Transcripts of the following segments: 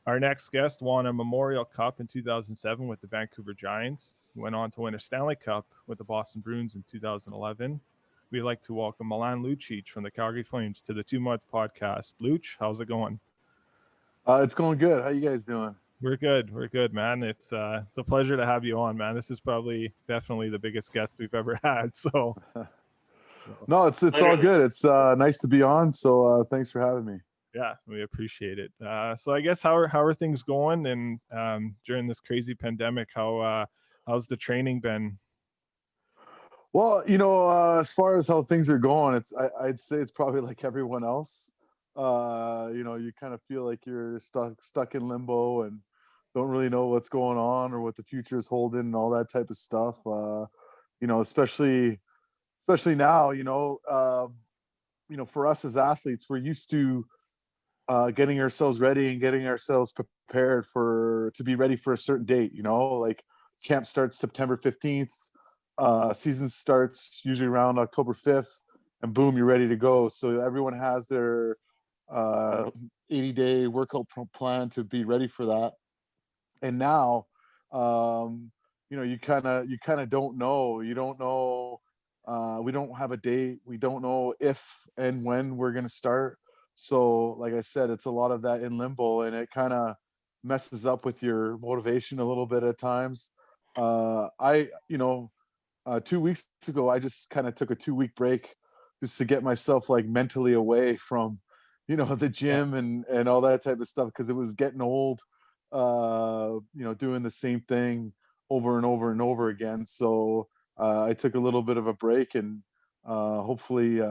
Our next guest won a Memorial Cup in 2007 with the Vancouver Giants. He went on to win a Stanley Cup with the Boston Bruins in 2011. We'd like to welcome Milan Lucic from the Calgary Flames to the Mutts Podcast. Luch, how's it going? It's going good. How you guys doing? We're good, man. It's a pleasure to have you on, man. This is definitely the biggest guest we've ever had. So no, it's all good. It's nice to be on. So thanks for having me. Yeah, we appreciate it. So I guess how are things going? And during this crazy pandemic, how's the training been? Well, as far as how things are going, I'd say it's probably like everyone else. You kind of feel like you're stuck in limbo and don't really know what's going on or what the future is holding and all that type of stuff. Especially now, for us as athletes, we're used to getting ourselves ready and getting ourselves prepared to be ready for a certain date. Like camp starts September 15th, season starts usually around October 5th, and boom, you're ready to go. So everyone has their 80-day workout plan to be ready for that. And now, you kind of don't know. You don't know. We don't have a date. We don't know if and when we're going to start. So, like I said, it's a lot of that in limbo, and it kind of messes up with your motivation a little bit at times. 2 weeks ago, I just kind of took a 2-week break just to get myself like mentally away from, the gym and all that type of stuff, because it was getting old, doing the same thing over and over and over again. So I took a little bit of a break, and hopefully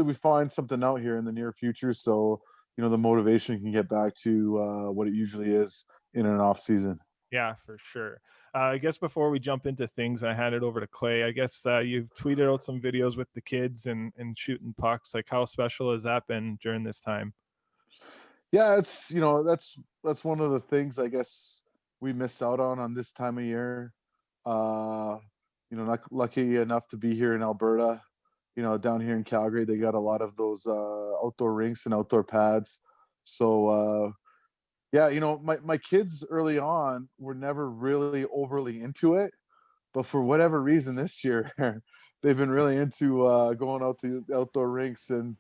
we find something out here in the near future, so the motivation can get back to what it usually is in an off season. Yeah, for sure. I guess before we jump into things, I hand it over to Clay. I guess you've tweeted out some videos with the kids and shooting pucks. Like, how special has that been during this time? Yeah, it's that's one of the things I guess we miss out on this time of year. Not lucky enough to be here in Alberta. Down here in Calgary, they got a lot of those outdoor rinks and outdoor pads. So my kids early on were never really overly into it, but for whatever reason this year, they've been really into going out to the outdoor rinks, and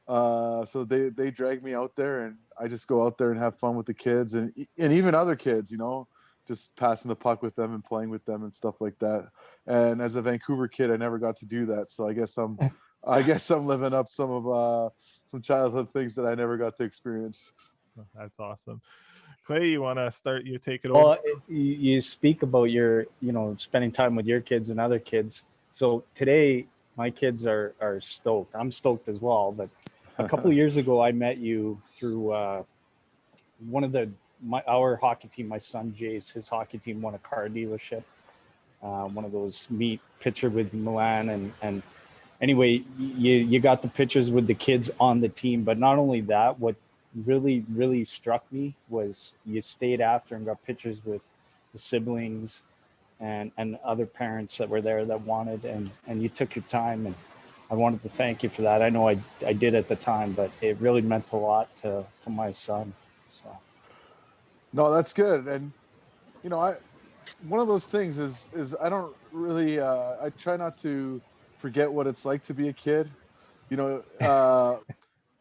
so they drag me out there, and I just go out there and have fun with the kids and even other kids, just passing the puck with them and playing with them and stuff like that. And as a Vancouver kid, I never got to do that, so I guess I'm living up some childhood things that I never got to experience. That's awesome. Clay, you want to start? You take it over. Well, you speak about your, spending time with your kids and other kids. So today, my kids are stoked. I'm stoked as well. But a couple of years ago, I met you through one of our hockey team. My son Jace, his hockey team won a car dealership. One of those meet picture with Milan, and anyway, you got the pictures with the kids on the team. But not only that, what really struck me was you stayed after and got pictures with the siblings and other parents that were there that wanted, and you took your time, and I wanted to thank you for that. I know I did at the time, but it really meant a lot to my son. So no, that's good. And one of those things is I don't really I try not to forget what it's like to be a kid.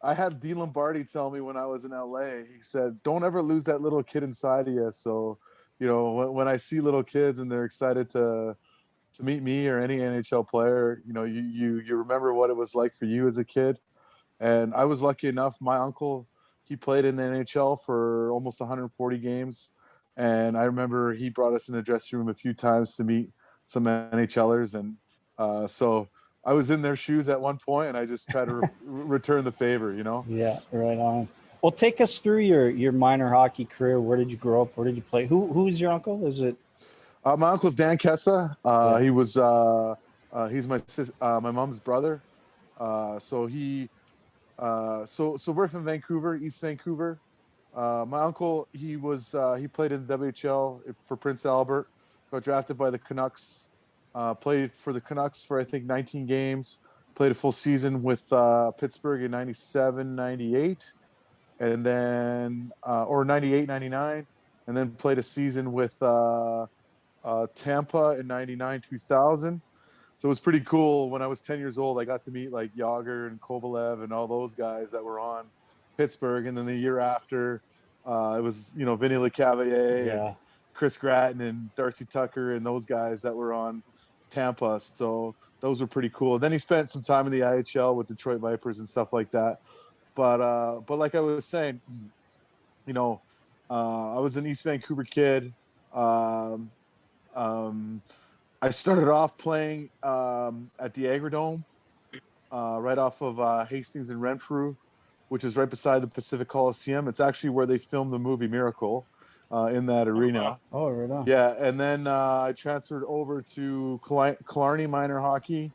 I had Dean Lombardi tell me when I was in LA, he said, don't ever lose that little kid inside of you. So, when I see little kids and they're excited to meet me or any NHL player, you remember what it was like for you as a kid. And I was lucky enough, my uncle, he played in the NHL for almost 140 games. And I remember he brought us in the dressing room a few times to meet some NHLers. And so I was in their shoes at one point, and I just tried to return the favor, Yeah, right on. Well, take us through your minor hockey career. Where did you grow up? Where did you play? Who is your uncle? Is it? My uncle's Dan Kessa. He was he's my mom's brother. So we're from Vancouver, East Vancouver. My uncle, he played in the WHL for Prince Albert. Got drafted by the Canucks. Played for the Canucks for, I think, 19 games. Played a full season with Pittsburgh in 97, 98. and then or 98, 99, and then played a season with Tampa in 99, 2000. So it was pretty cool. When I was 10 years old, I got to meet like Yager and Kovalev and all those guys that were on Pittsburgh. And then the year after, it was, Vinny LeCavalier and Chris Gratton and Darcy Tucker and those guys that were on Tampa. So those were pretty cool. Then he spent some time in the IHL with Detroit Vipers and stuff like that. But like I was saying, I was an East Vancouver kid. I started off playing at the Agrodome, right off of Hastings and Renfrew, which is right beside the Pacific Coliseum. It's actually where they filmed the movie Miracle, in that arena. Oh, right on. Yeah, and then I transferred over to Killarney Minor Hockey,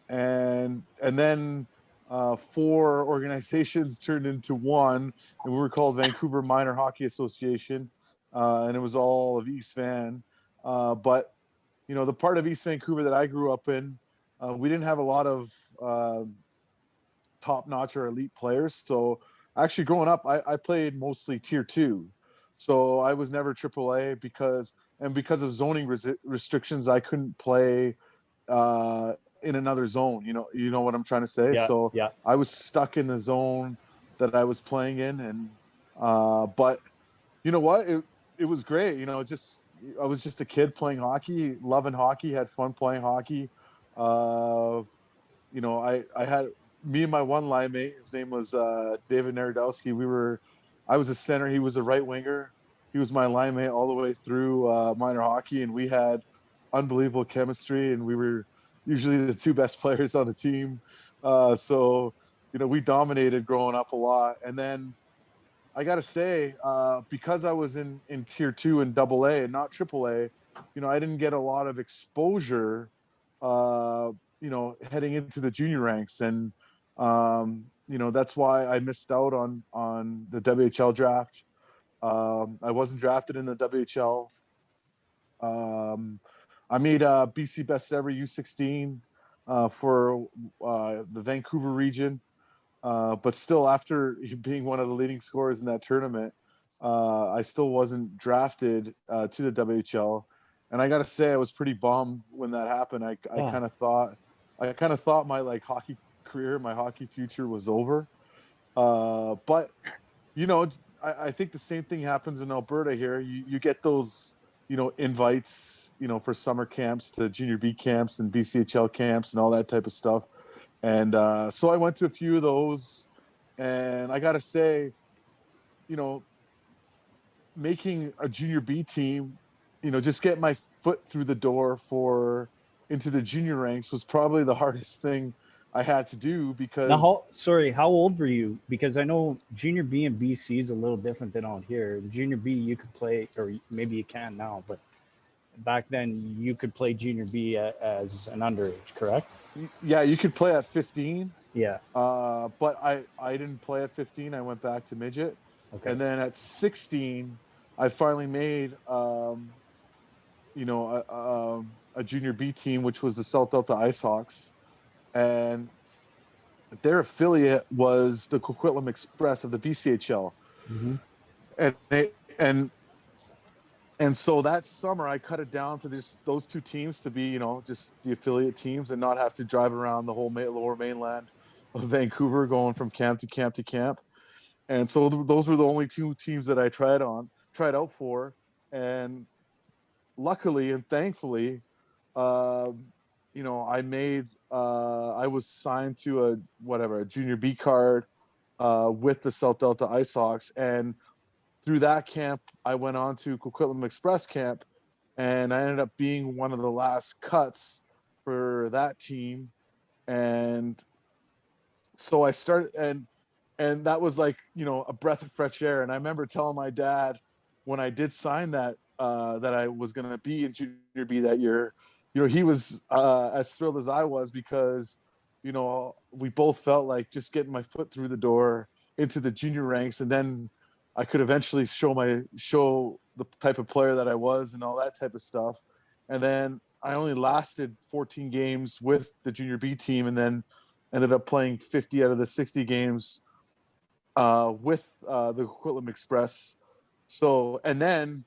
and then 4 organizations turned into one, and we were called Vancouver Minor Hockey Association, and it was all of East Van. But the part of East Vancouver that I grew up in, we didn't have a lot of top-notch or elite players. So actually growing up, I played mostly Tier 2. So I was never AAA because of zoning restrictions, I couldn't play in another zone. You know what I'm trying to say? Yeah, so yeah. I was stuck in the zone that I was playing in. And but you know what? It was great. I was just a kid playing hockey, loving hockey, had fun playing hockey. I had me and my one line mate, his name was David Narodowski. I was a center, he was a right winger. He was my line mate all the way through minor hockey, and we had unbelievable chemistry, and we were usually the 2 best players on the team. So we dominated growing up a lot. And then I got to say, because I was in Tier 2 and AA and not AAA, I didn't get a lot of exposure, heading into the junior ranks. And, that's why I missed out on the WHL draft. I wasn't drafted in the WHL. I made BC Best Ever U16 for the Vancouver region. But still, after being one of the leading scorers in that tournament, I still wasn't drafted to the WHL. And I got to say, I was pretty bummed when that happened. I kind of thought my hockey career, my hockey future was over. But I think the same thing happens in Alberta here. You get those invites for summer camps to junior B camps and BCHL camps and all that type of stuff. And so I went to a few of those, and I got to say, making a junior B team, just get my foot through the door into the junior ranks was probably the hardest thing I had to do because. Now, how old were you? Because I know junior B in BC is a little different than out here. The junior B you could play, or maybe you can now, but back then you could play junior B as an underage, correct? Yeah, you could play at 15. Yeah. But I didn't play at 15. I went back to midget. Okay. And then at 16, I finally made a junior B team, which was the South Delta Icehawks. And their affiliate was the Coquitlam Express of the BCHL. Mm-hmm. And so that summer, I cut it down to those 2 teams to be, just the affiliate teams and not have to drive around the whole lower mainland of Vancouver going from camp to camp to camp. And so those were the only 2 teams that I tried out for. And luckily and thankfully, I was signed to a junior B card with the South Delta Icehawks. And through that camp, I went on to Coquitlam Express camp, and I ended up being one of the last cuts for that team. And so I started, and that was like, a breath of fresh air. And I remember telling my dad when I did sign that I was going to be in junior B that year, he was as thrilled as I was because, we both felt like just getting my foot through the door into the junior ranks, and then I could eventually show the type of player that I was and all that type of stuff. And then I only lasted 14 games with the junior B team, and then ended up playing 50 out of the 60 games with the Coquitlam Express. So, and then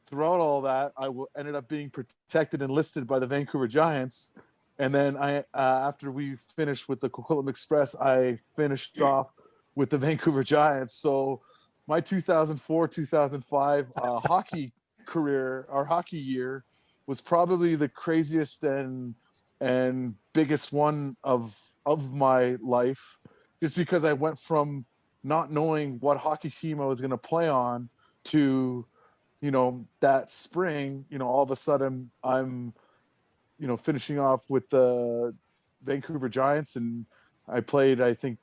throughout all that, ended up being protected and listed by the Vancouver Giants. And then after we finished with the Coquitlam Express, I finished off with the Vancouver Giants. So my 2004-2005 hockey career, our hockey year, was probably the craziest and biggest one of my life, just because I went from not knowing what hockey team I was going to play on to, that spring, all of a sudden I'm, finishing off with the Vancouver Giants, and I played, I think,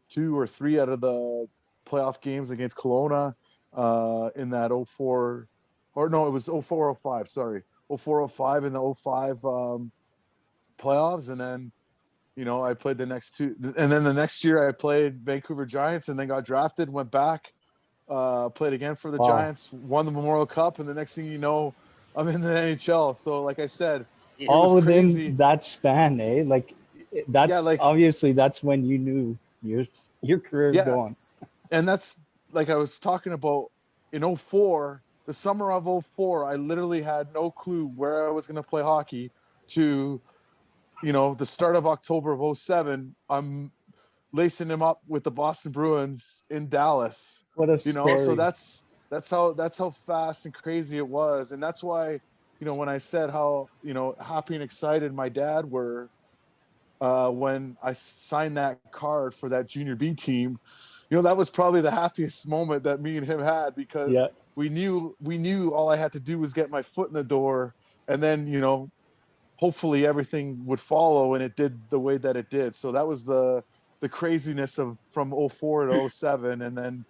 2 or 3 out of the playoff games against Kelowna in that 04, or no, it was 04-05, sorry, 04-05 in the 05 playoffs. And then, I played the next 2, and then the next year I played Vancouver Giants, and then got drafted, went back, played again for the Giants, won the Memorial Cup, and the next thing you know, I'm in the NHL. So like I said, it all was within crazy. that span, eh? Like that's obviously that's when you knew your career is going. And that's, like I was talking about, in 04, the summer of 04, I literally had no clue where I was going to play hockey, to the start of October of 07, I'm lacing him up with the Boston Bruins in Dallas. What a story. So that's how fast and crazy it was. And that's why, when I said how, happy and excited my dad were when I signed that card for that junior B team, that was probably the happiest moment that me and him had, because we knew all I had to do was get my foot in the door, and then, hopefully everything would follow, and it did the way that it did. So that was the craziness of from 04 to 07. And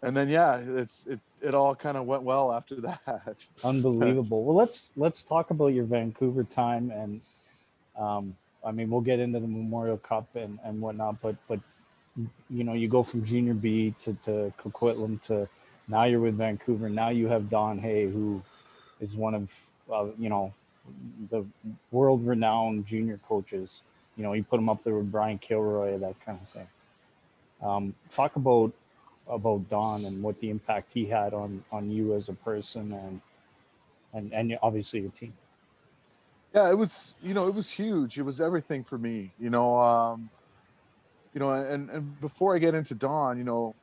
then it all kind of went well after that. Unbelievable. Well, let's talk about your Vancouver time, and I mean, we'll get into the Memorial Cup and whatnot, but you go from junior B to Coquitlam to now you're with Vancouver. Now you have Don Hay, who is one of the world-renowned junior coaches. You put him up there with Brian Kilroy, that kind of thing. Talk about Don and what the impact he had on you as a person and obviously your team. Yeah, it was huge. It was everything for me. And before I get into Don,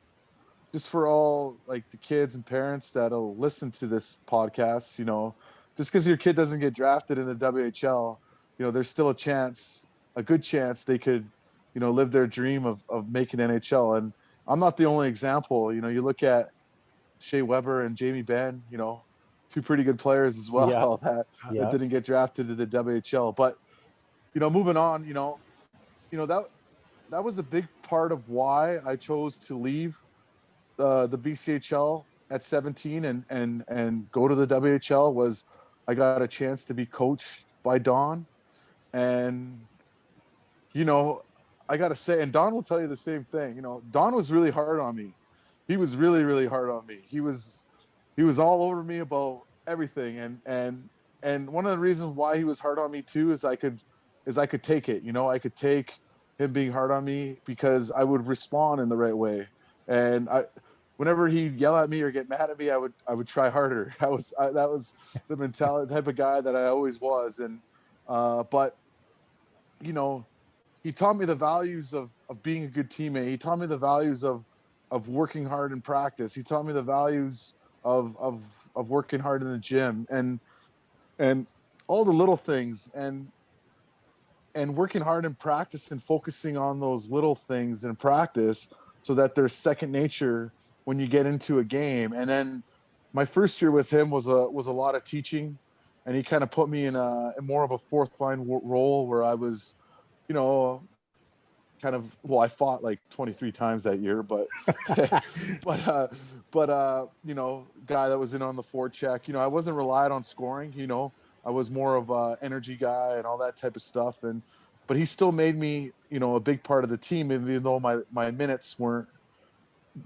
just for all like the kids and parents that'll listen to this podcast, just because your kid doesn't get drafted in the WHL, there's still a good chance they could, live their dream of making NHL. And I'm not the only example. You look at Shea Weber and Jamie Benn, 2 pretty good players as well that didn't get drafted to the WHL. But, moving on, that was a big part of why I chose to leave the BCHL at 17 and go to the WHL. Was I got a chance to be coached by Don. And, I got to say, and Don will tell you the same thing, Don was really hard on me. He was really, really hard on me. He was all over me about everything. And one of the reasons why he was hard on me too is I could take it. I could take him being hard on me because I would respond in the right way. And whenever he'd yell at me or get mad at me, I would try harder. That was the mentality type of guy that I always was. And but he taught me the values of being a good teammate. He taught me the values of working hard in practice. He taught me the values of working hard in the gym and all the little things and working hard in practice and focusing on those little things in practice so that they're second nature when you get into a game. And then my first year with him was a lot of teaching, and he kind of put me in more of a fourth line role where I was, I fought like 23 times that year, but guy that was in on the forecheck. I wasn't relied on scoring. I was more of a energy guy and all that type of stuff. But he still made me, a big part of the team, even though my minutes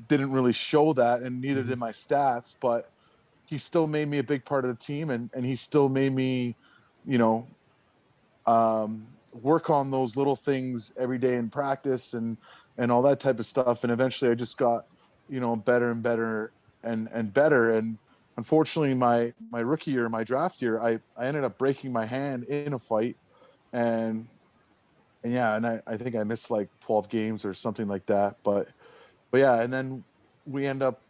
didn't really show that, and neither did my stats. But he still made me a big part of the team, and he still made me, work on those little things every day in practice and all that type of stuff. And eventually I just got, better and better and better. And unfortunately my rookie year, my draft year, I ended up breaking my hand in a fight. And yeah, and I think I missed like 12 games or something like that. But yeah, and then we end up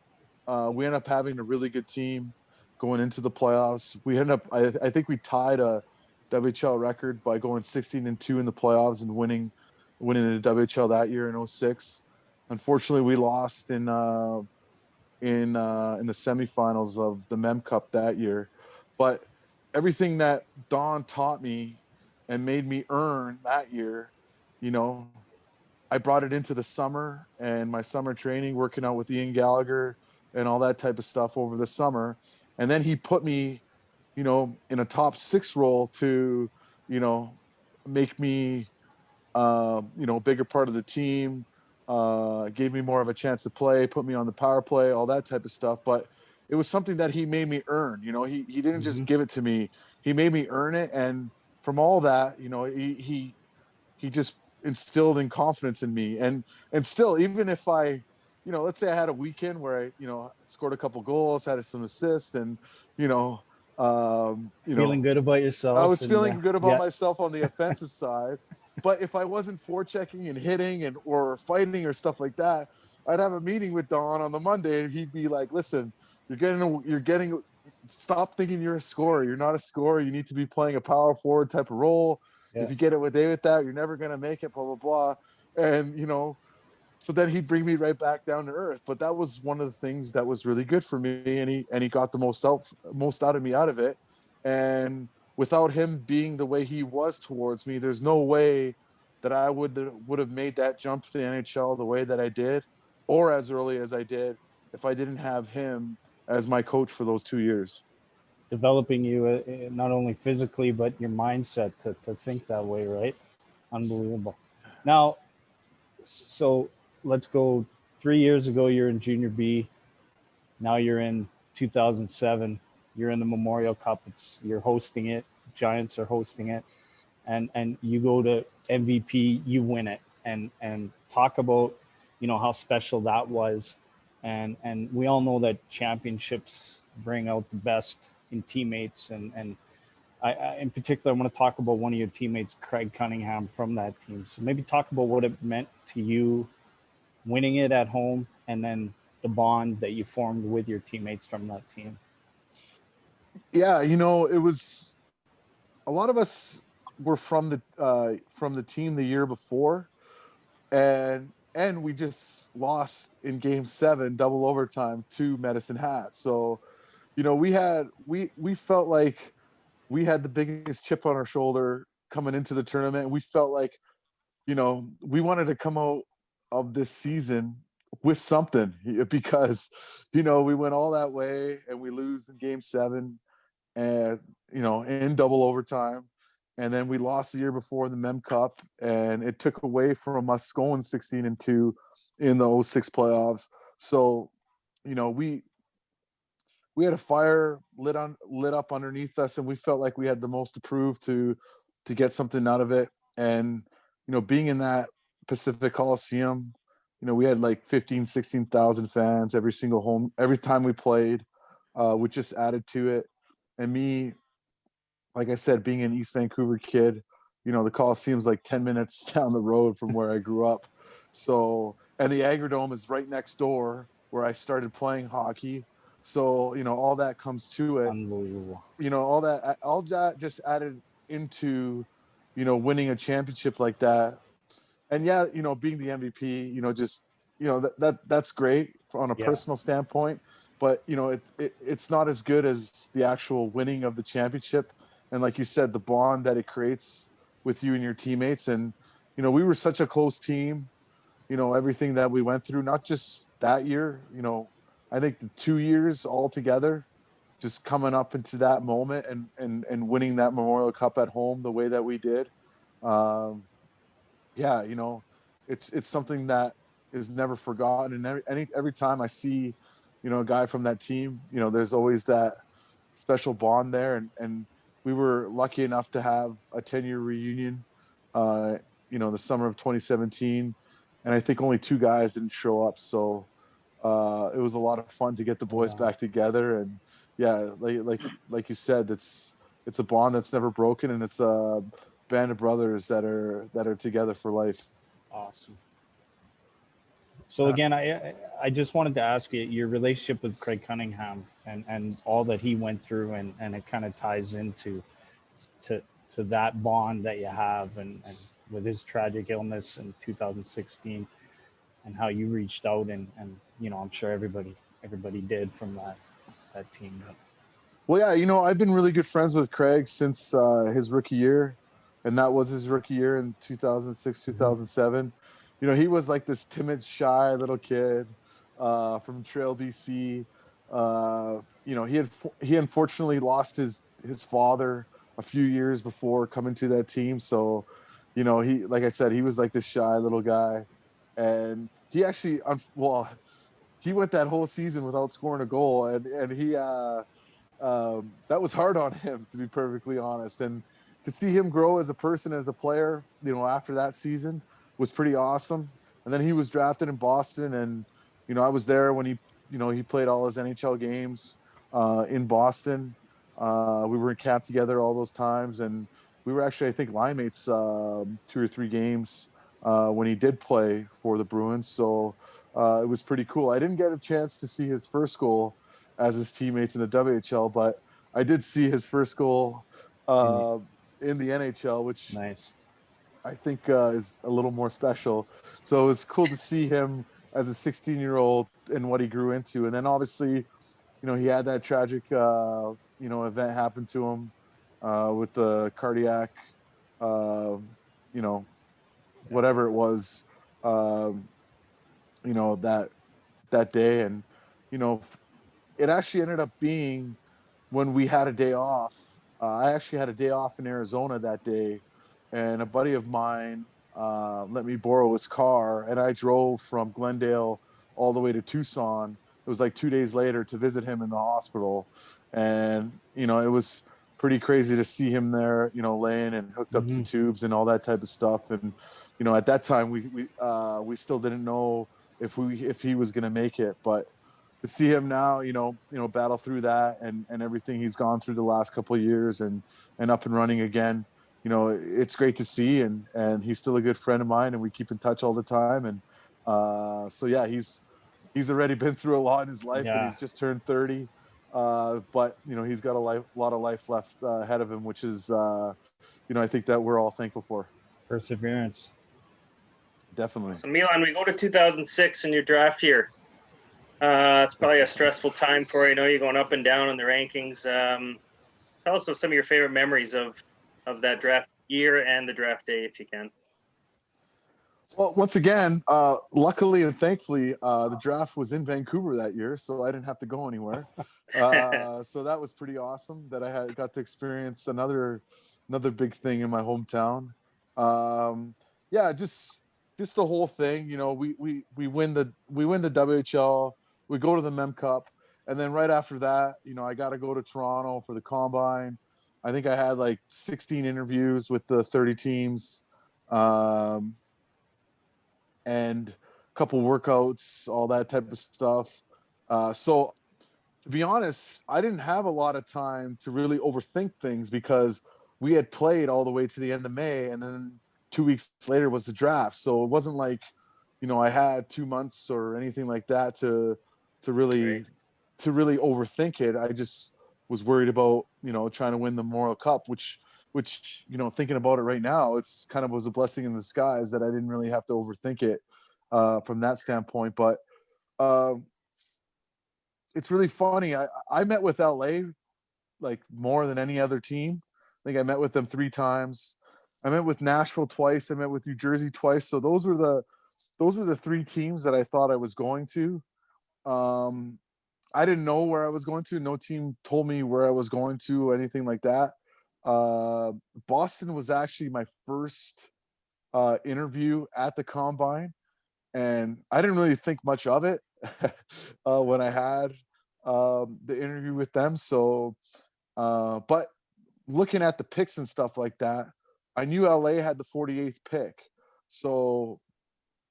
having a really good team going into the playoffs. We end up I think we tied a WHL record by going 16-2 in the playoffs and winning the WHL that year in 06. Unfortunately, we lost in the semifinals of the Mem Cup that year. But everything that Don taught me and made me earn that year, I brought it into the summer and my summer training, working out with Ian Gallagher and all that type of stuff over the summer. And then he put me, in a top 6 role to, make me, bigger part of the team, gave me more of a chance to play, put me on the power play, all that type of stuff. But it was something that he made me earn. He didn't just give it to me; he made me earn it. And from all that, he just instilled in confidence in me. And still, even if I, let's say I had a weekend where I, scored a couple goals, had some assists, and feeling good about yourself. I was feeling good about myself on the offensive side. But if I wasn't forechecking and hitting or fighting or stuff like that, I'd have a meeting with Don on the Monday, and he'd be like, "Listen, you're getting. Stop thinking you're a scorer. You're not a scorer. You need to be playing a power forward type of role. Yeah. If you get it with that, you're never gonna make it. Blah blah blah." And so then he'd bring me right back down to earth. But that was one of the things that was really good for me, and he got the most out of me out of it. And without him being the way he was towards me, there's no way that I would have made that jump to the NHL the way that I did, or as early as I did, if I didn't have him as my coach for those 2 years. Developing you not only physically, but your mindset to think that way, right? Unbelievable. Now, so let's go 3 years ago, you're in junior B. Now you're in 2007. You're in the Memorial Cup. You're hosting it. Giants are hosting it. And you go to MVP, you win it. And talk about, how special that was. And we all know that championships bring out the best in teammates. And I in particular, I want to talk about one of your teammates, Craig Cunningham, from that team. So maybe talk about what it meant to you winning it at home, and then the bond that you formed with your teammates from that team. Yeah, it was a lot of us were from the team the year before, and we just lost in Game 7, double overtime, to Medicine Hat. So, we felt like we had the biggest chip on our shoulder coming into the tournament. We felt like, we wanted to come out of this season with something, because, we went all that way and we lose in Game 7 and, in double overtime. And then we lost the year before the Mem Cup, and it took away from us going 16-2 in the 06 playoffs. So, we had a fire lit up underneath us, and we felt like we had the most to prove to get something out of it. And, being in that Pacific Coliseum, we had like 16,000 fans every time we played, which just added to it. And me, like I said, being an East Vancouver kid, the Coliseum's like 10 minutes down the road from where I grew up. So, and the Agrodome is right next door where I started playing hockey. So, all that comes to it. Unbelievable. All that just added into, winning a championship like that. And yeah, being the MVP, that's great on a personal standpoint, but it's not as good as the actual winning of the championship. And like you said, the bond that it creates with you and your teammates. And, we were such a close team, everything that we went through, not just that year, I think the 2 years all together, just coming up into that moment and winning that Memorial Cup at home the way that we did. Yeah, it's something that is never forgotten. And every time I see, a guy from that team, there's always that special bond there. And we were lucky enough to have a 10-year reunion the summer of 2017, and I think only 2 guys didn't show up. So it was a lot of fun to get the boys back together. And yeah, like you said, it's a bond that's never broken, and it's a band of brothers that are together for life. Awesome. So again, I just wanted to ask you your relationship with Craig Cunningham and all that he went through, and it kind of ties into to that bond that you have, and with his tragic illness in 2016, and how you reached out, and I'm sure everybody did from that team. Well, yeah, I've been really good friends with Craig since his rookie year, and that was his rookie year in 2006, 2007. He was like this timid, shy little kid from Trail, BC. He unfortunately lost his father a few years before coming to that team. So, he, like I said, he was like this shy little guy, and he actually, he went that whole season without scoring a goal, and he that was hard on him, to be perfectly honest. And to see him grow as a person, as a player, after that season was pretty awesome. And then he was drafted in Boston, and I was there when he played all his NHL games in Boston. We were in camp together all those times, and we were actually, I think, line mates 2 or 3 games when he did play for the Bruins. So it was pretty cool. I didn't get a chance to see his first goal as his teammates in the WHL, but I did see his first goal in the NHL, which nice. I think is a little more special. So it was cool to see him as a 16-year-old and what he grew into. And then obviously, he had that tragic, event happen to him with the cardiac, whatever it was, that day. And, it actually ended up being when we had a day off. I actually had a day off in Arizona that day, and a buddy of mine let me borrow his car, and I drove from Glendale all the way to Tucson. It was like 2 days later to visit him in the hospital, and it was pretty crazy to see him there, laying and hooked up to tubes and all that type of stuff. And at that time we still didn't know if he was going to make it, but to see him now, battle through that and everything he's gone through the last couple of years and up and running again, it's great to see. And he's still a good friend of mine, and we keep in touch all the time. And so yeah, he's already been through a lot in his life, and he's just turned 30. But he's got a lot of life left ahead of him, which is I think that we're all thankful for. Perseverance. Definitely. So Milan, we go to 2006 in your draft year. It's probably a stressful time for you. You're going up and down in the rankings. Tell us of some of your favorite memories of that draft year and the draft day, if you can. Well, once again, luckily and thankfully, the draft was in Vancouver that year, so I didn't have to go anywhere. So that was pretty awesome that I got to experience another big thing in my hometown. Yeah, just the whole thing. We win the WHL. We go to the Mem Cup, and then right after that, I got to go to Toronto for the Combine. I think I had like 16 interviews with the 30 teams, and a couple workouts, all that type of stuff. So to be honest, I didn't have a lot of time to really overthink things because we had played all the way to the end of May, and then 2 weeks later was the draft. So it wasn't like, I had 2 months or anything like that to really overthink it. I just was worried about, trying to win the Memorial Cup, which, thinking about it right now, it's kind of was a blessing in disguise that I didn't really have to overthink it from that standpoint. But it's really funny. I met with LA like more than any other team. I think I met with them 3 times. I met with Nashville twice. I met with New Jersey twice. So those were the 3 teams that I thought I was going to. I didn't know where I was going to. No team told me where I was going to or anything like that. Boston was actually my first interview at the Combine, and I didn't really think much of it when I had the interview with them. So, but looking at the picks and stuff like that, I knew LA had the 48th pick. So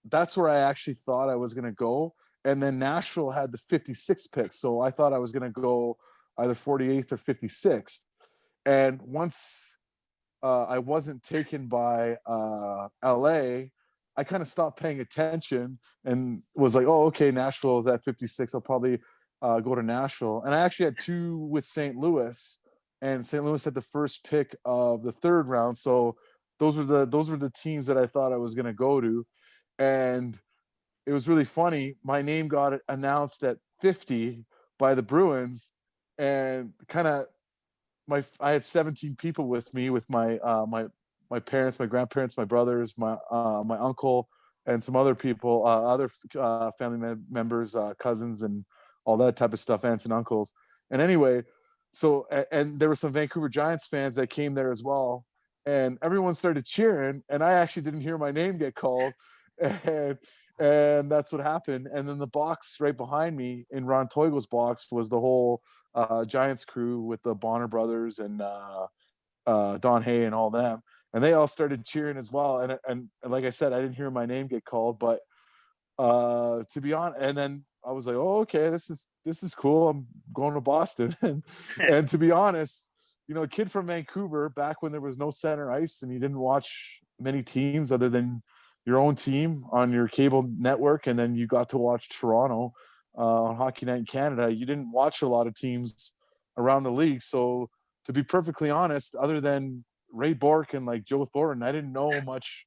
that's where I actually thought I was going to go. And then Nashville had the 56th pick. So I thought I was going to go either 48th or 56th. And once I wasn't taken by LA, I kind of stopped paying attention and was like, oh, okay, Nashville is at 56. I'll probably go to Nashville. And I actually had two with St. Louis, and St. Louis had the first pick of the third round. So those were the teams that I thought I was going to go to. And it was really funny. My name got announced at 50 by the Bruins, and kind of I had 17 people with me, with my parents, my grandparents, my brothers, my uncle, and some other people, other family members, cousins, and all that type of stuff, aunts and uncles. And anyway, so and there were some Vancouver Giants fans that came there as well, and everyone started cheering, and I actually didn't hear my name get called, and that's what happened. And then the box right behind me in Ron Toigo's box was the whole Giants crew with the Bonner brothers and Don Hay and all them, and they all started cheering as well. And like I said, I didn't hear my name get called, but to be honest, and then I was like, oh, okay, this is cool. I'm going to Boston. And to be honest, a kid from Vancouver, back when there was no center ice and you didn't watch many teams other than your own team on your cable network, and then you got to watch Toronto on Hockey Night in Canada, you didn't watch a lot of teams around the league. So to be perfectly honest, other than Ray Bourque and like Joe Thornton, I didn't know much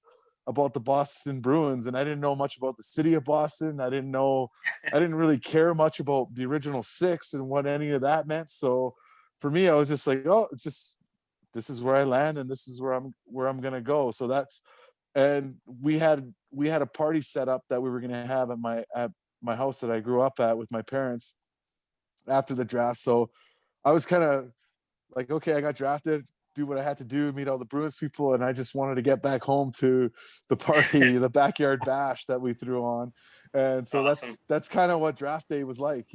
about the Boston Bruins, and I didn't know much about the city of Boston. I didn't really care much about the original six and what any of that meant. So for me, I was just like, oh, this is where I land, and this is where I'm gonna go. So and we had a party set up that we were gonna have at my house that I grew up at with my parents after the draft. So I was kind of like, okay, I got drafted, do what I had to do, meet all the Bruins people, and I just wanted to get back home to the party, the backyard bash that we threw on. And so Awesome. that's kind of what draft day was like,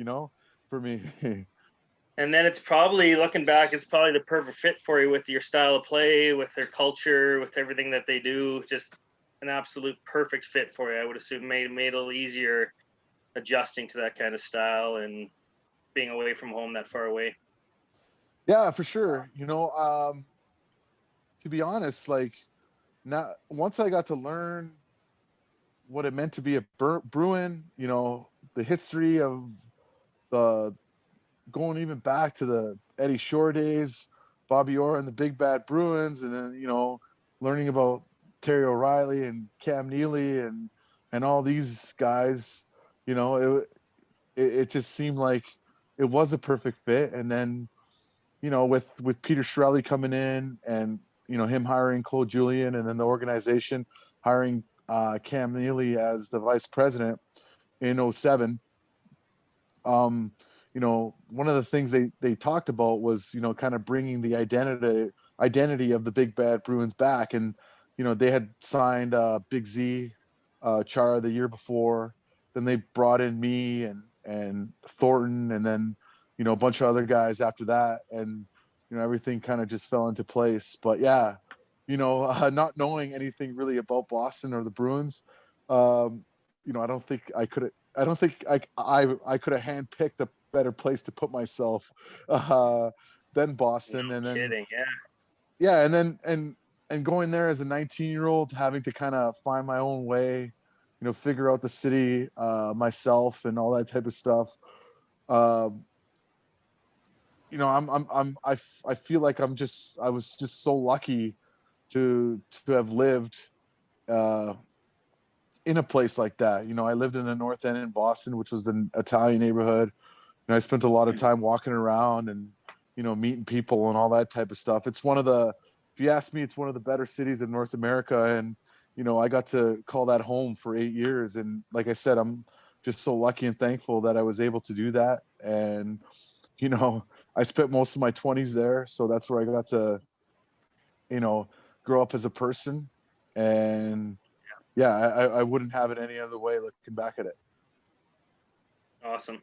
for me. And then it's probably, looking back, it's probably the perfect fit for you with your style of play, with their culture, with everything that they do. Just an absolute perfect fit for you. I would assume made it a little easier adjusting to that kind of style and being away from home that far away. Yeah, for sure. To be honest, like, now once I got to learn what it meant to be a Bruin, the history of the going even back to the Eddie Shore days, Bobby Orr and the Big Bad Bruins, and then learning about Terry O'Reilly and Cam Neely and all these guys, it just seemed like it was a perfect fit. And then with Peter Chiarelli coming in, and him hiring Claude Julien, and then the organization hiring Cam Neely as the vice president in 2007. One of the things they talked about was, kind of bringing the identity of the Big Bad Bruins back. And, they had signed Big Z, Chara the year before. Then they brought in me and Thornton, and then, a bunch of other guys after that. And, everything kind of just fell into place. But yeah, not knowing anything really about Boston or the Bruins, I don't think I could have handpicked a better place to put myself than Boston. No and then kidding, yeah, and going there as a 19-year-old, having to kind of find my own way, figure out the city myself and all that type of stuff. I feel like I was just so lucky to have lived in a place like that. I lived in the North End in Boston, which was the Italian neighborhood. And I spent a lot of time walking around and, meeting people and all that type of stuff. If you ask me, it's one of the better cities in North America. And, I got to call that home for 8 years. And like I said, I'm just so lucky and thankful that I was able to do that. And, I spent most of my 20s there. So that's where I got to, grow up as a person. And yeah, I wouldn't have it any other way looking back at it. Awesome.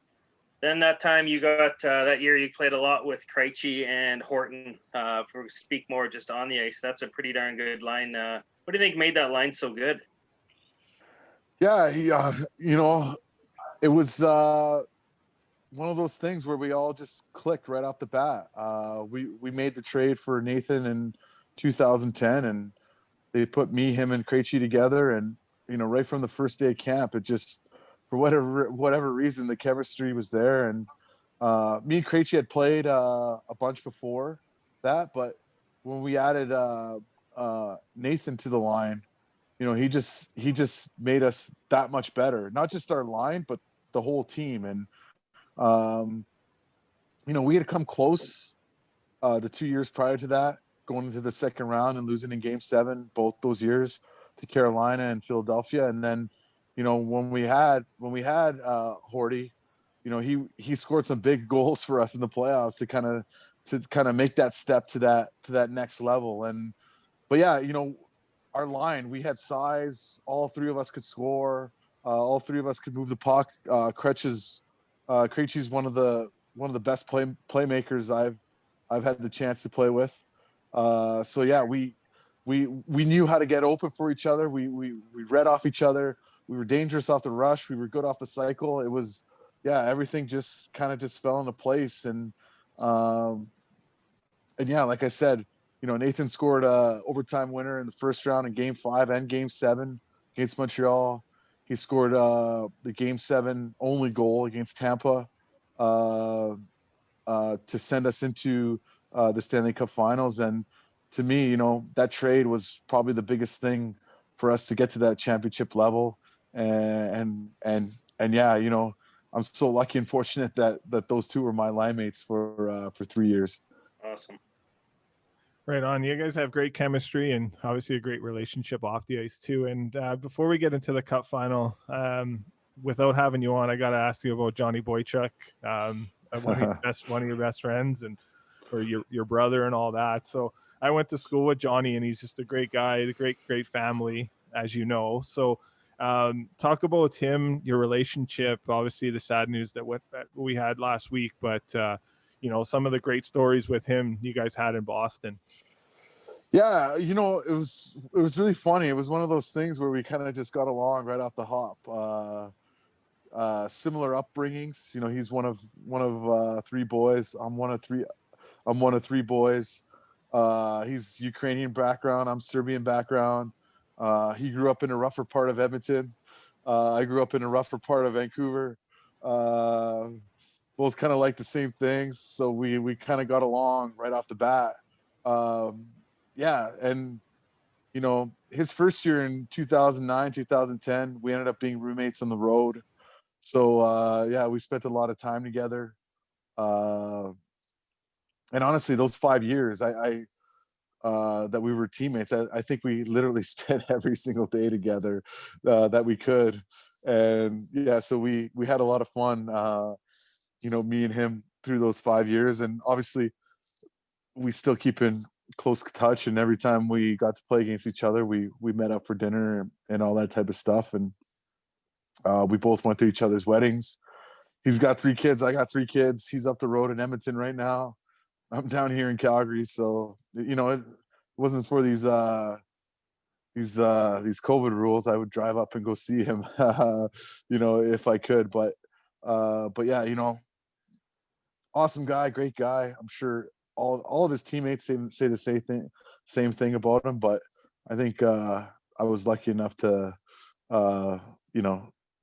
Then that time you got that year you played a lot with Krejci and Horton. For speak more just on the ice, that's a pretty darn good line. What do you think made that line so good? Yeah, it was one of those things where we all just clicked right off the bat. We made the trade for Nathan in 2010, and they put me, him, and Krejci together, and right from the first day of camp, it just, for whatever reason, the chemistry was there. And me and Krejci had played a bunch before that, but when we added Nathan to the line, he just made us that much better. Not just our line, but the whole team. And we had come close the 2 years prior to that, going into the second round and losing in Game 7 both those years to Carolina and Philadelphia. And then, when we had Horty, he scored some big goals for us in the playoffs to kind of make that step to that next level. But yeah, our line, we had size. All three of us could score. All three of us could move the puck. Krejci's one of the best playmakers I've had the chance to play with. So yeah, we knew how to get open for each other. We read off each other. We were dangerous off the rush. We were good off the cycle. It was, yeah, everything just kind of just fell into place. And yeah, like I said, Nathan scored a overtime winner in the first round in Game 5 and Game 7 against Montreal. He scored the Game 7 only goal against Tampa to send us into the Stanley Cup Finals. And to me, that trade was probably the biggest thing for us to get to that championship level. And yeah, I'm so lucky and fortunate that those two were my line mates for 3 years. Awesome. Right on. You guys have great chemistry and obviously a great relationship off the ice too. And before we get into the Cup final, without having you on, I got to ask you about Johnny Boychuk, one of your best friends, or your brother and all that. So I went to school with Johnny, and he's just a great guy, a great family, as you know. So talk about him, your relationship. Obviously, the sad news that we had last week, but some of the great stories with him you guys had in Boston. Yeah, it was really funny. It was one of those things where we kind of just got along right off the hop. Similar upbringings. He's one of three boys. I'm one of three boys. He's Ukrainian background. I'm Serbian background. He grew up in a rougher part of Edmonton. I grew up in a rougher part of Vancouver. Both kind of like the same things, so we kind of got along right off the bat. Yeah, and his first year in 2009, 2010, we ended up being roommates on the road. So yeah, we spent a lot of time together. And honestly, those 5 years, I that we were teammates, I think we literally spent every single day together that we could. And yeah, so we had a lot of fun, me and him through those 5 years. And obviously we still keep in close touch, and every time we got to play against each other, we met up for dinner and all that type of stuff. And we both went to each other's weddings. He's got 3 kids. I got 3 kids. He's up the road in Edmonton right now. I'm down here in Calgary. So, it wasn't for these COVID rules, I would drive up and go see him, if I could. But yeah, awesome guy, great guy. I'm sure all of his teammates say the same thing about him. But I think I was lucky enough to,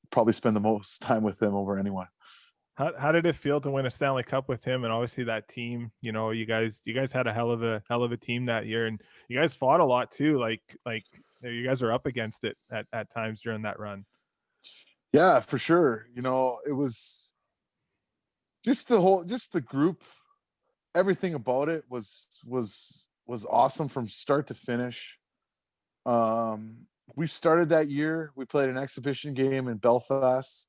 probably spend the most time with him over anyone. How did it feel to win a Stanley Cup with him? And obviously that team, you guys had a hell of a team that year, and you guys fought a lot too. Like you guys are up against it at times during that run. Yeah, for sure. It was just the group. Everything about it was awesome from start to finish. We started that year. We played an exhibition game in Belfast,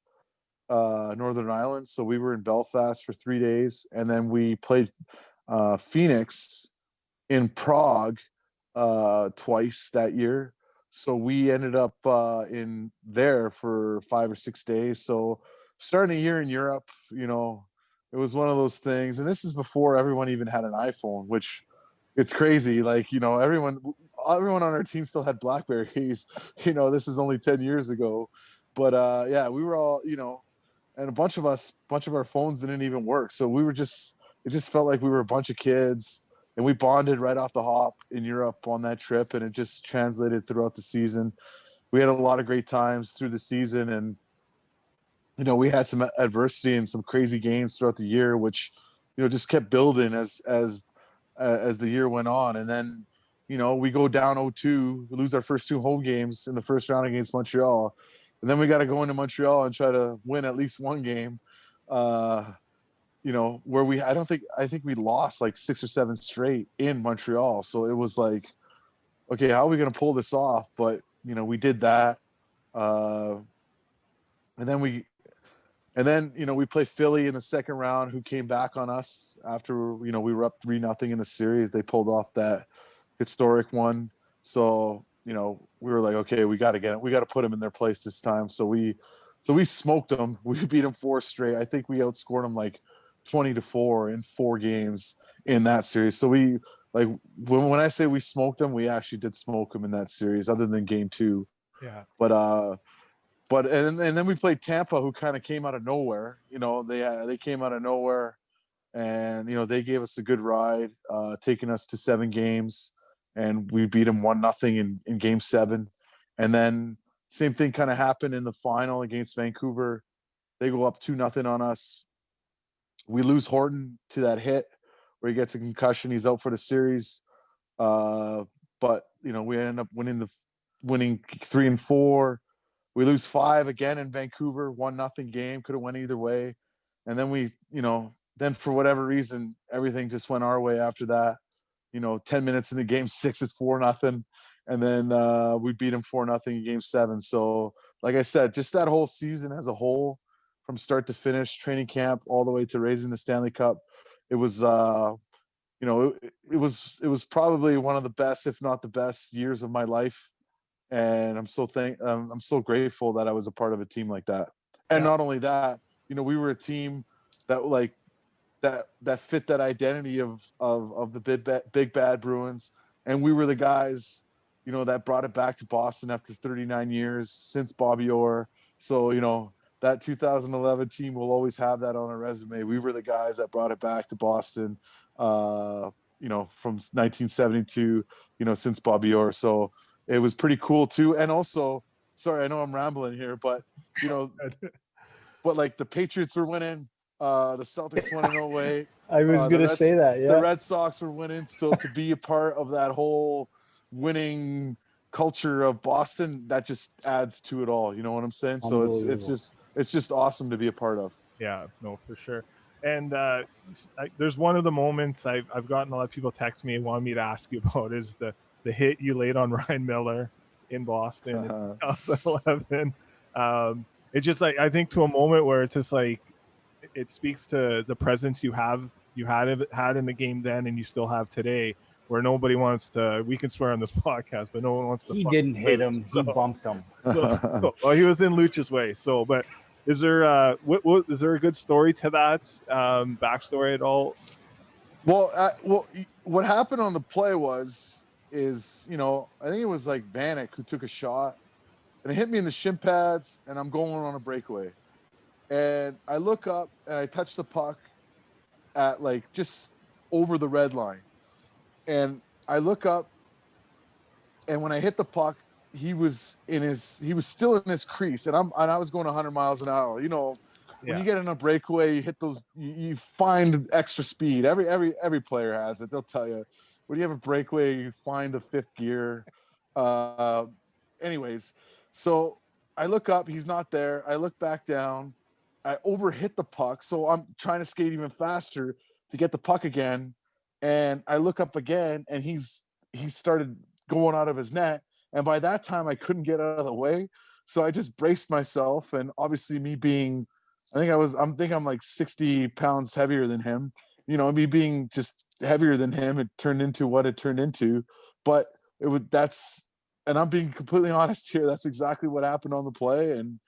Northern Ireland. So we were in Belfast for 3 days, and then we played Phoenix in Prague twice that year. So we ended up in there for 5 or 6 days. So starting a year in Europe, it was one of those things. And this is before everyone even had an iPhone, which it's crazy. Like, everyone on our team still had Blackberries. This is only 10 years ago. But yeah, we were all, and a bunch of our phones didn't even work. So it just felt like we were a bunch of kids, and we bonded right off the hop in Europe on that trip. And it just translated throughout the season. We had a lot of great times through the season, and we had some adversity and some crazy games throughout the year, which just kept building as the year went on. And then we go down 0-2, we lose our first 2 home games in the first round against Montreal, and then we got to go into Montreal and try to win at least one game. Where I think we lost like 6 or 7 straight in Montreal. So it was like, okay, how are we going to pull this off? But we did that. And then we play Philly in the second round, who came back on us after, we were up 3-0 in the series. They pulled off that historic one. So, we were like, okay, we got to put them in their place this time. So we smoked them. We beat them 4 straight. I think we outscored them like 20-4 in 4 games in that series. So we, like, when I say we smoked them, we actually did smoke them in that series, other than game 2. Yeah. But and then we played Tampa, who kind of came out of nowhere. They came out of nowhere, and they gave us a good ride, taking us to 7 games, and we beat them 1-0 in game 7. And then same thing kind of happened in the final against Vancouver. They go up 2-0 on us. We lose Horton to that hit where he gets a concussion. He's out for the series. But we end up winning 3 and 4. We lose 5 again in Vancouver, 1-0 game. Could have went either way. And then then for whatever reason, everything just went our way after that. 10 minutes in the game 6, it's 4-0. And then we beat him 4-0 in game 7. So like I said, just that whole season as a whole, from start to finish, training camp, all the way to raising the Stanley Cup, it was, it was probably one of the best, if not the best, years of my life. And I'm so grateful that I was a part of a team like that. And not only that, we were a team that that fit that identity of the big bad Bruins, and we were the guys, that brought it back to Boston after 39 years since Bobby Orr. So that 2011 team will always have that on our resume. We were the guys that brought it back to Boston, from 1972, since Bobby Orr. So it was pretty cool too. And also, sorry, I know I'm rambling here, but but like the Patriots were winning, the Celtics won in away. I was going to say that. Yeah, the Red Sox were winning. So to be a part of that whole winning culture of Boston, that just adds to it all. You know what I'm saying? So it's just awesome to be a part of. Yeah, no, for sure. And there's one of the moments I've gotten a lot of people text me and want me to ask you about is the hit you laid on Ryan Miller in Boston in 2011. It's just like, I think to a moment where it's just like, it speaks to the presence you had in the game then, and you still have today, where nobody wants to, we can swear on this podcast, but no one wants to. He didn't hit him. He bumped him. Well, he was in Lucic's way. So, but is there is there a good story to that, backstory at all? Well, what happened on the play is I think it was like Vanek who took a shot, and it hit me in the shin pads, and I'm going on a breakaway, and I look up and I touch the puck at like just over the red line, and I look up, and when I hit the puck, he was still in his crease, and I was going 100 miles an hour. When you get in a breakaway, you hit those, you find extra speed. Every player has it. They'll tell you. When you have a breakaway, you find the 5th gear. Anyways, so I look up, he's not there. I look back down. I overhit the puck, so I'm trying to skate even faster to get the puck again. And I look up again, and he started going out of his net. And by that time, I couldn't get out of the way. So I just braced myself. And obviously me being, I'm like 60 pounds heavier than him. Me being just heavier than him, it turned into what it turned into. But and I'm being completely honest here, that's exactly what happened on the play. And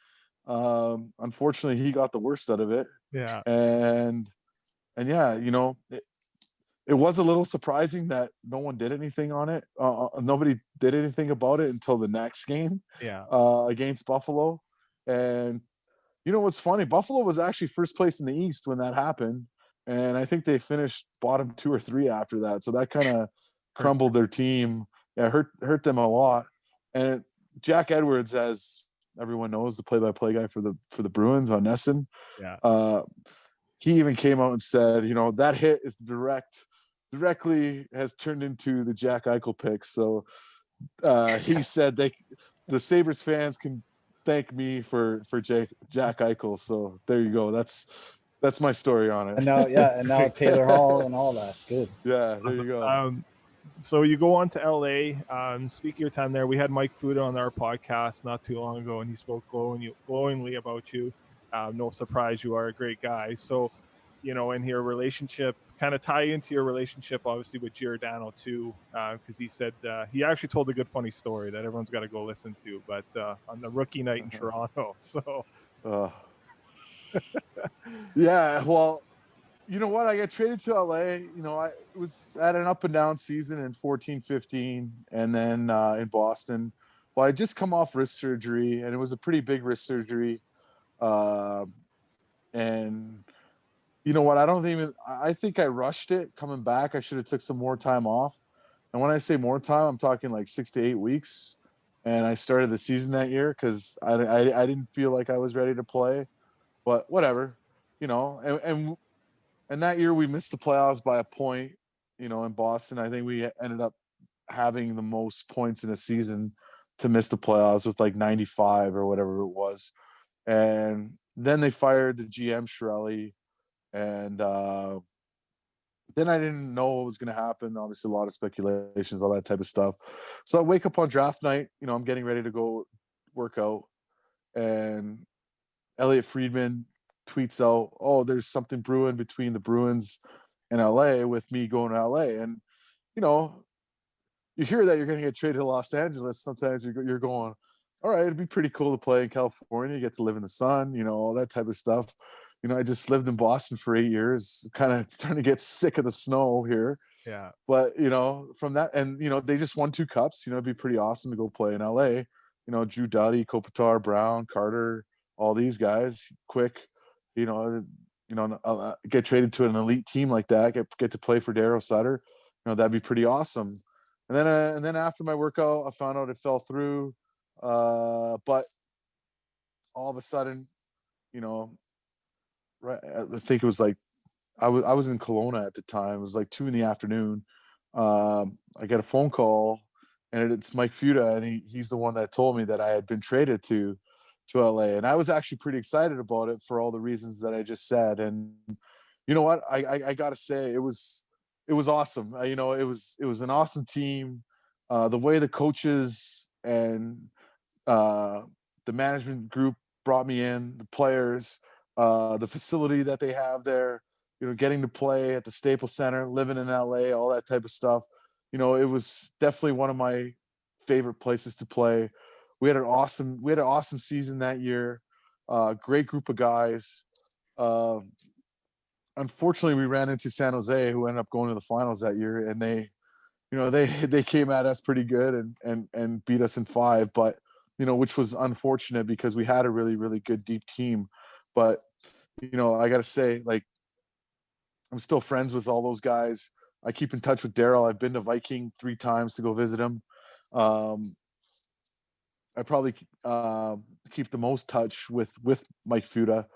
Unfortunately, he got the worst out of it. Yeah. And yeah, it was a little surprising that no one did anything on it. Nobody did anything about it until the next game Yeah. against Buffalo. And what's funny? Buffalo was actually first place in the East when that happened, and I think they finished bottom 2 or 3 after that. So that kind of crumbled their team. Yeah, hurt them a lot. And Jack Edwards, as everyone knows, the play-by-play guy for the Bruins on Nesson. Yeah. He even came out and said, that hit is directly has turned into the Jack Eichel pick. So he said the Sabres fans can thank me for Jack Eichel. So there you go. That's my story on it. And now Taylor Hall and all that. Good. Yeah, there you go. So you go on to LA. Speak of your time there. We had Mike Fuda on our podcast not too long ago, and he spoke glowingly about you. No surprise, you are a great guy. So, in your relationship, kind of tie into your relationship, obviously, with Giordano too, because he said he actually told a good funny story that everyone's got to go listen to. But on the rookie night in Toronto, so yeah, well, you know what? I got traded to LA. I was at an up and down season in 14-15, and then in Boston. Well, I just come off wrist surgery, and it was a pretty big wrist surgery. And you know what? I think I rushed it coming back. I should have took some more time off. And when I say more time, I'm talking like 6 to 8 weeks. And I started the season that year because I didn't feel like I was ready to play. But whatever, and that year we missed the playoffs by a point, in Boston. I think we ended up having the most points in a season to miss the playoffs with like 95 or whatever it was. And then they fired the GM Shirelli, and then I didn't know what was going to happen. Obviously, a lot of speculations, all that type of stuff. So I wake up on draft night, I'm getting ready to go work out, and Elliot Friedman tweets out, "Oh, there's something brewing between the Bruins and LA with me going to LA." And you hear that you're going to get traded to Los Angeles. Sometimes you're going, all right, it'd be pretty cool to play in California. You get to live in the sun, all that type of stuff. I just lived in Boston for 8 years, kind of starting to get sick of the snow here. Yeah. But, from that, and, they just won 2 cups, it'd be pretty awesome to go play in LA. Drew Doughty, Kopitar, Brown, Carter, all these guys, Quick, get traded to an elite team like that, get to play for Darryl Sutter, that'd be pretty awesome. And then after my workout, I found out it fell through. But all of a sudden, right, I think it was like I was in Kelowna at the time. It was like 2 p.m. I get a phone call, and it's Mike Fuda, and he's the one that told me that I had been traded to LA, and I was actually pretty excited about it for all the reasons that I just said. And you know what, I gotta say, it was awesome. It was an awesome team. The way the coaches and the management group brought me in, the players, the facility that they have there, getting to play at the Staples Center, living in LA, all that type of stuff. It was definitely one of my favorite places to play. We had an awesome season that year. Great group of guys. Unfortunately, we ran into San Jose, who ended up going to the finals that year, and they came at us pretty good and beat us in 5, but which was unfortunate because we had a really, really good deep team. But I gotta say, like, I'm still friends with all those guys. I keep in touch with Darryl. I've been to Viking 3 times to go visit him. I probably keep the most touch with Mike Fuda,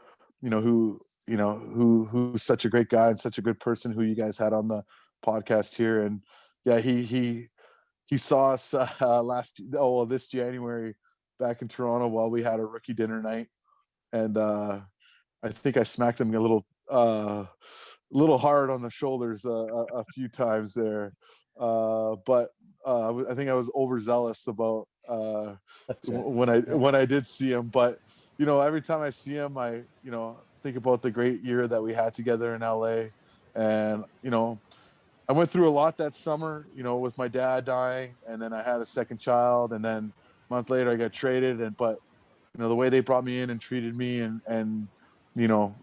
who's such a great guy and such a good person, who you guys had on the podcast here. And yeah, he saw us this January back in Toronto while we had a rookie dinner night, and I think I smacked him a little hard on the shoulders a few times there, but I think I was overzealous about when I did see him. But every time I see him, I think about the great year that we had together in LA. And I went through a lot that summer, with my dad dying, and then I had a second child, and then a month later I got traded. But the way they brought me in and treated me and you know,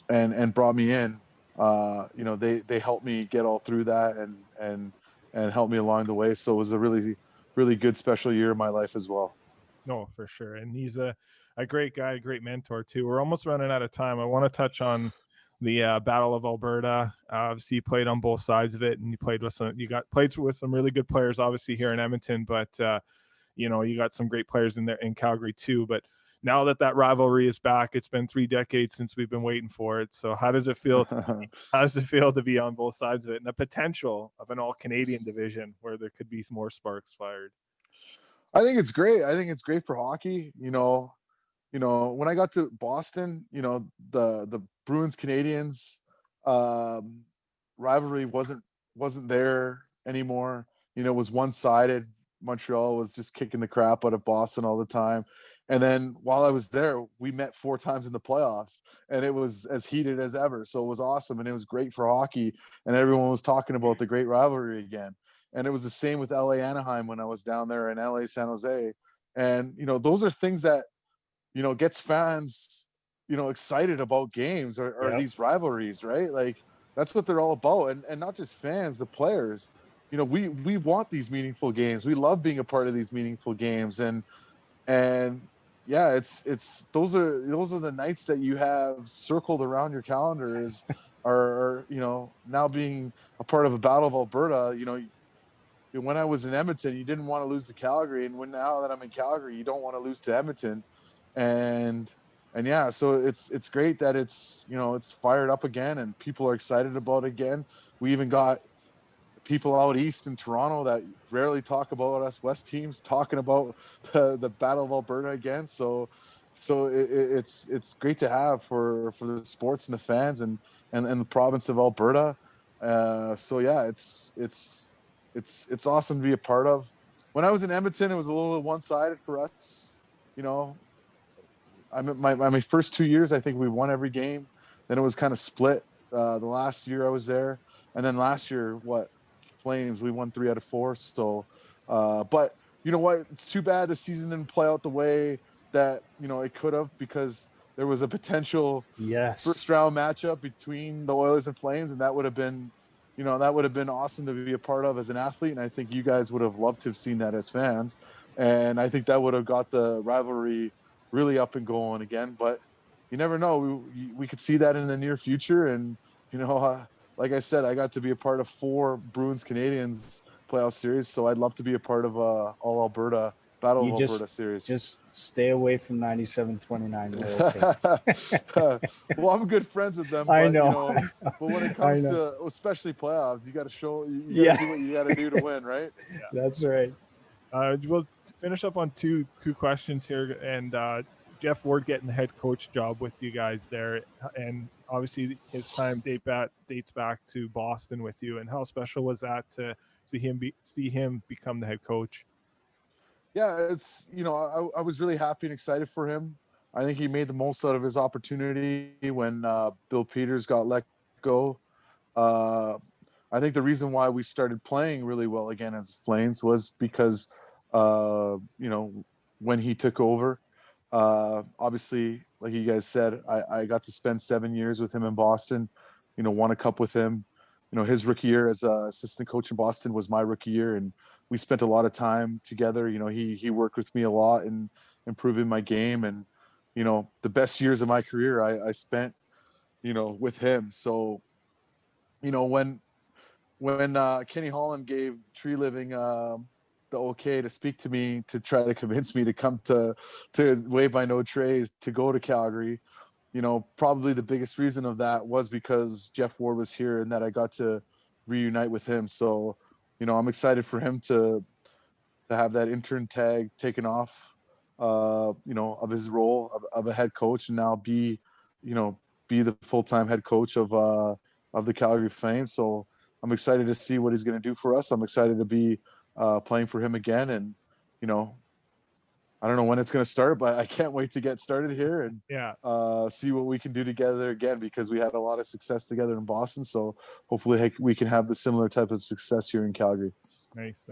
and brought me in, they helped me get all through that and helped me along the way. So it was a really, really good special year in my life as well. No, for sure. And he's a great guy, a great mentor too. We're almost running out of time. I want to touch on the Battle of Alberta. Obviously, you played on both sides of it, and you played with some really good players, obviously here in Edmonton. But you got some great players in there in Calgary too. But now that rivalry is back, it's been 3 decades since we've been waiting for it. So how does it feel? How does it feel to be on both sides of it, and the potential of an all-Canadian division where there could be some more sparks fired? I think it's great. I think it's great for hockey. When I got to Boston, the Bruins Canadians rivalry wasn't there anymore. It was one-sided. Montreal was just kicking the crap out of Boston all the time. And then while I was there, we met 4 times in the playoffs, and it was as heated as ever. So it was awesome, and it was great for hockey, and everyone was talking about the great rivalry again. And it was the same with LA Anaheim when I was down there, in LA San Jose. And those are things that gets fans excited about games or these rivalries, right? Like that's what they're all about. And not just fans, the players. We want these meaningful games. We love being a part of these meaningful games. And yeah, it's those are the nights that you have circled around your calendar are now being a part of a Battle of Alberta. When I was in Edmonton, you didn't want to lose to Calgary, and now that I'm in Calgary, you don't want to lose to Edmonton. And yeah, so it's great that it's fired up again and people are excited about it again. We even got people out east in Toronto that rarely talk about us West teams talking about the Battle of Alberta again. So it's great to have for the sports and the fans and the province of Alberta. So yeah, it's awesome to be a part of. When I was in Edmonton, it was a little one-sided for us. My first 2 years, I think we won every game. Then it was kind of split. The last year I was there, and then last year, Flames, we won 3 out of 4. So, but you know what? It's too bad the season didn't play out the way that it could have, because there was a potential first round matchup between the Oilers and Flames, and that would have been awesome to be a part of as an athlete. And I think you guys would have loved to have seen that as fans. And I think that would have got the rivalry really up and going again. But you never know. We could see that in the near future. And, like I said, I got to be a part of 4 Bruins Canadians playoff series. So I'd love to be a part of all Alberta Battle of Alberta series. Just stay away from 97-29. Okay. Well, I'm good friends with them. I know. But when it comes to especially playoffs, you got to show you got to do what you got to do to win, right? Yeah. That's right. We'll finish up on two questions here, and Jeff Ward getting the head coach job with you guys there, and obviously his time dates back to Boston with you. And how special was that to see him become the head coach? Yeah, it's I was really happy and excited for him. I think he made the most out of his opportunity when Bill Peters got let go. I think the reason why we started playing really well again as Flames was because when he took over. Obviously, like you guys said, I got to spend 7 years with him in Boston, won a cup with him. His rookie year as assistant coach in Boston was my rookie year, and we spent a lot of time together. He worked with me a lot in improving my game, and the best years of my career I spent with him. So when Kenny Holland gave Tree Living the okay to speak to me, to try to convince me to come to Wave by No Trays, to go to Calgary, probably the biggest reason of that was because Jeff Ward was here and that I got to reunite with him. So I'm excited for him to have that intern tag taken off of his role of a head coach, and now be the full-time head coach of the Calgary Flames. So I'm excited to see what he's going to do for us. I'm excited to be playing for him again, and I don't know when it's going to start, but I can't wait to get started here and see what we can do together again, because we had a lot of success together in Boston. So hopefully we can have the similar type of success here in Calgary. Nice.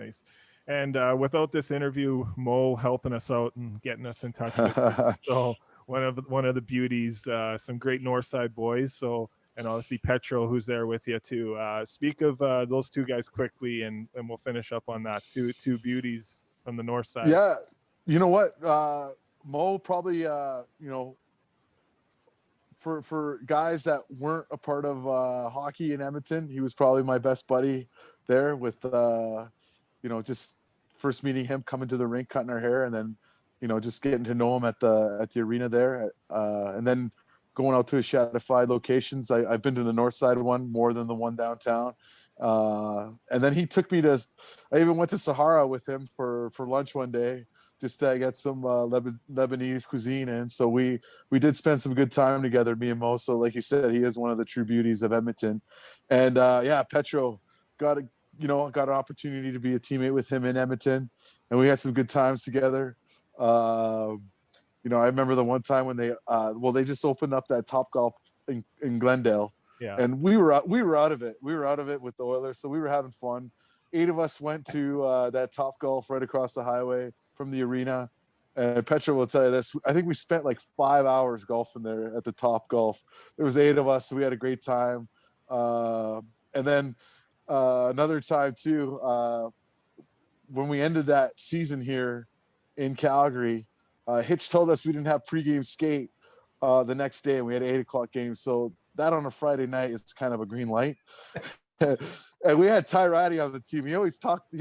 And without this interview, Mo helping us out and getting us in touch with you. So one of the beauties, some great Northside boys. So, and obviously Petro, who's there with you too. Speak of those two guys quickly, and we'll finish up on that. Two beauties from the North Side. Yeah, you know what, Mo probably for guys that weren't a part of hockey in Edmonton, he was probably my best buddy there with just first meeting him, coming to the rink, cutting our hair, and then just getting to know him at the arena there, and then going out to his stratified locations. I've been to the North Side one more than the one downtown, and then he took me to. I even went to Sahara with him for lunch one day, just to get some Lebanese cuisine in. So we did spend some good time together, me and Mo. So like you said, he is one of the true beauties of Edmonton. And Petro got an opportunity to be a teammate with him in Edmonton, and we had some good times together. I remember the one time when they just opened up that Top Golf in Glendale. Yeah. And we were out of it. We were out of it with the Oilers, so we were having fun. 8 of us went to that Top Golf right across the highway from the arena. And Petra will tell you this. I think we spent like 5 hours golfing there at the Top Golf. There was 8 of us, so we had a great time. And then another time too, when we ended that season here in Calgary, Hitch told us we didn't have pregame skate the next day, and we had an 8:00 game. So that on a Friday night is kind of a green light. And we had Ty Ratty on the team. He always talked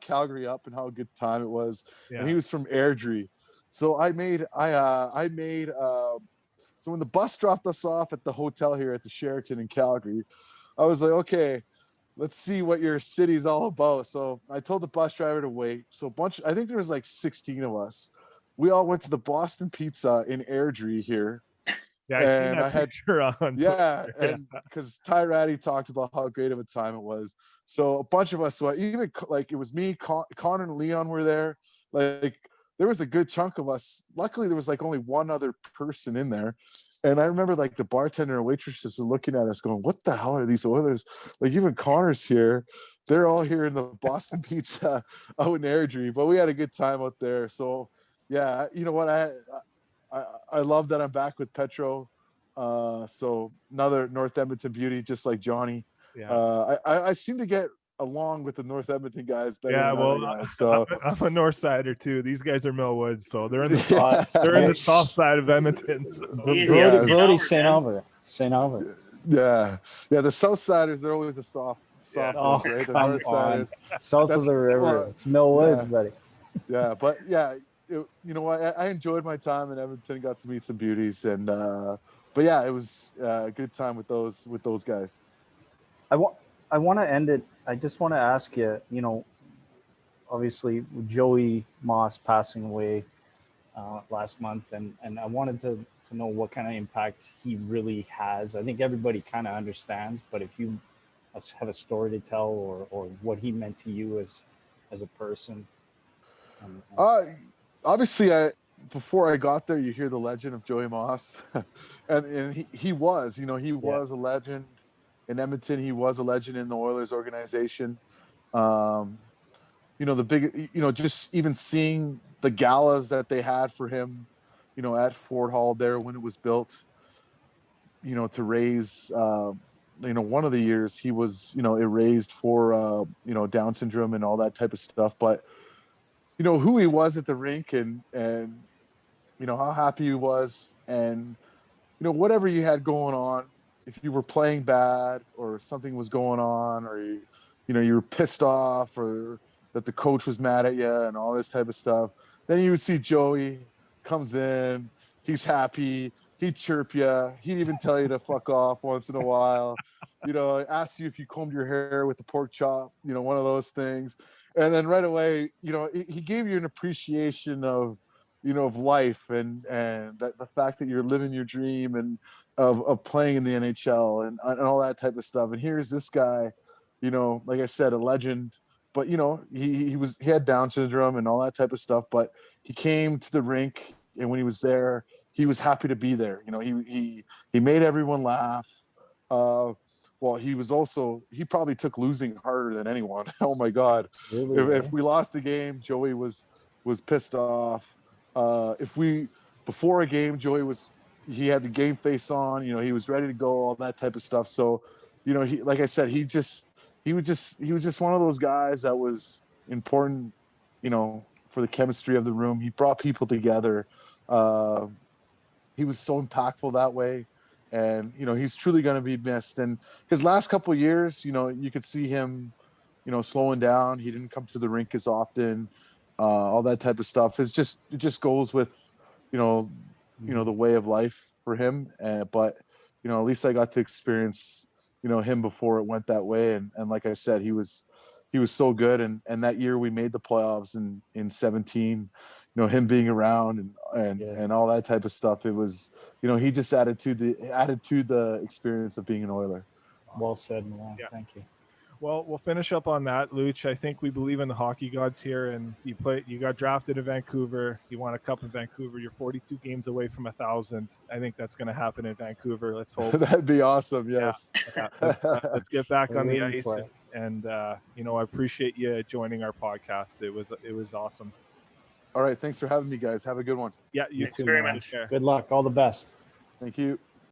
Calgary up and how good time it was. Yeah. And he was from Airdrie. So so when the bus dropped us off at the hotel here at the Sheraton in Calgary, I was like, okay, let's see what your city's all about. So I told the bus driver to wait. So I think there was like 16 of us. We all went to the Boston Pizza in Airdrie here. Yeah, I seen that picture on Twitter. Yeah, and because Ty Ratty talked about how great of a time it was. So a bunch of us, even like it was me, Connor and Leon were there. Like there was a good chunk of us. Luckily, there was like only one other person in there. And I remember like the bartender and waitresses were looking at us going, what the hell are these Oilers? Like even Connor's here. They're all here in the Boston Pizza out in Airdrie. But we had a good time out there. So yeah, you know what? I love that I'm back with Petro. So another North Edmonton beauty, just like Johnny. Yeah. I seem to get along with the North Edmonton guys better than other guys. So I'm a North Sider too. These guys are Millwoods, so they're in the soft side of Edmonton. So. Brody St. Albert. Yeah. The South Siders, they're always the soft ones, right? The North Siders. South of the river. It's Millwoods, buddy. Yeah, but yeah, you know what? I enjoyed my time in Edmonton. Got to meet some beauties, and but yeah, it was a good time with those guys. I want to end it. I just want to ask you. Obviously, Joey Moss passing away last month, and I wanted to know what kind of impact he really has. I think everybody kind of understands, but if you have a story to tell or what he meant to you as a person. Obviously, before I got there, you hear the legend of Joey Moss, and he was, was a legend in Edmonton. He was a legend in the Oilers organization. The big, just even seeing the galas that they had for him, at Ford Hall there when it was built, to raise, one of the years he was, it raised for, Down syndrome and all that type of stuff. But, who he was at the rink and how happy he was, and, whatever you had going on, if you were playing bad or something was going on, or you were pissed off, or that the coach was mad at you and all this type of stuff, then you would see Joey comes in, he's happy, he'd chirp you, he'd even tell you to fuck off once in a while, ask you if you combed your hair with the pork chop, one of those things. And then right away, he gave you an appreciation of life and that the fact that you're living your dream and of playing in the NHL and all that type of stuff. And here's this guy, like I said, a legend, but he had Down syndrome and all that type of stuff, but he came to the rink, and when he was there, he was happy to be there. He made everyone laugh. well, he probably took losing harder than anyone. Oh my God. Really, If we lost the game, Joey was pissed off. Before a game, he had the game face on, he was ready to go, all that type of stuff. So, like I said, he was just one of those guys that was important, for the chemistry of the room. He brought people together. He was so impactful that way. And, he's truly going to be missed. And his last couple of years, you could see him, slowing down. He didn't come to the rink as often, all that type of stuff. It just goes with, the way of life for him. But, at least I got to experience, him before it went that way. And like I said, he was so good. And that year we made the playoffs in 17, him being around and all that type of stuff. It was, he just added to the experience of being an Oiler. well said, Milan. Yeah. Thank you. Well, we'll finish up on that, Luch. I think we believe in the hockey gods here, and you got drafted in Vancouver. You won a cup in Vancouver. You're 42 games away from 1,000. I think that's going to happen in Vancouver. Let's hope. That'd be awesome. Yes. Yeah. Let's get back on the Waiting ice, for it. and I appreciate you joining our podcast. It was awesome. All right. Thanks for having me, guys. Have a good one. Yeah, you Thanks too. very man. much. Take care. Good luck. All the best. Thank you.